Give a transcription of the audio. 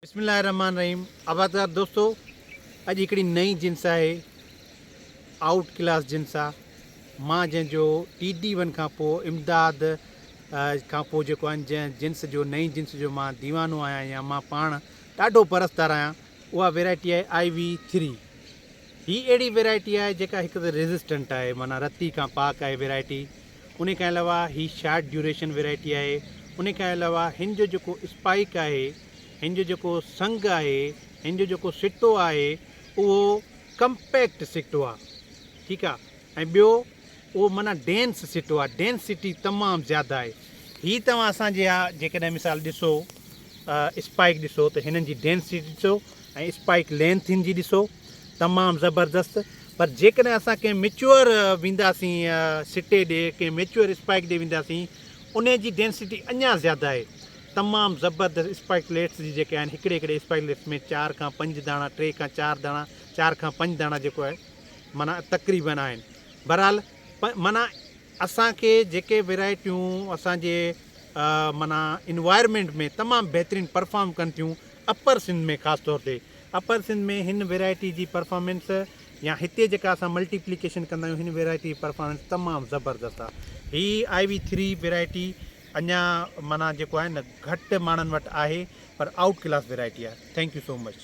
बिस्मिल्लाहिर्रहमानिर्रहीम। आबादगार दोस्तों, अॼु हिकिड़ी नई जिन्स आहे, आउट क्लास जिन्स आहे। मां जंहिंजो TD1 खां पोइ इमदाद खां पोइ जेको आहे जंहिं जिन्स जो नई जिन्स जो मां दीवानो आहियां या मां पाण ॾाढो परस्तार आहियां, उहा वैराइटी आहे IV3। हीअ अहिड़ी वैराइटी आहे जेका हिकु त रेज़िस्टेंट आहे, माना रती खां पाक आहे वैराइटी। उन खां अलावा हीअ शार्ट ड्यूरेशन वैराइटी आहे। उन खां अलावा हिन जो जेको स्पाइक आहे, हिन जो जेको संग आहे, हिन जो जेको सिटो आहे, उहो कंपैक्ट सिटो आहे, ठीकु आहे। ऐं ॿियो उहो माना डेंस सिटो आहे, डेंसिटी तमामु ज़्यादा आहे। हीअ तव्हां असांजे जेकॾहिं मिसाल ॾिसो, स्पाइक ॾिसो त हिननि जी डेंसिटी ॾिसो ऐं स्पाइक लेंथ हिन जी ॾिसो, तमामु ज़बरदस्त। पर जेकॾहिं असां कंहिं मैच्योर वेंदासीं सिटे ॾे, कंहिं मैच्योर स्पाइक ॾे वेंदासीं, उन जी डेंसिटी अञा ज़्यादा आहे। तमामु ज़बरदस्त स्पाइक लेट्स जी जेके आहिनि, हिकिड़े हिकिड़े स्पाइक लेट्स में 4 खां 5 दाणा, 3 खां 4 दाणा, 4 खां 5 दाणा जेको आहे माना तक़रीबन आहिनि। बहरहाल माना असांखे जेके वैराइटियूं असांजे माना इन्वायरमेंट में तमामु बहितरीनु परफॉर्म कनि थियूं, अपर सिंध में ख़ासि तौर ते अपर सिंध में हिन वैराइटी जी परफॉर्मेंस या हिते जेका असां मल्टीप्लिकेशन कंदा आहियूं, हिन वैराइटी जी परफॉर्मेंस तमामु ज़बरदस्त आहे। हीअ IV3 वैराइटी अञा माना जेको आहे न घटि माण्हुनि वटि आहे, पर आउट क्लास वैराइटी आहे। Thank you so much.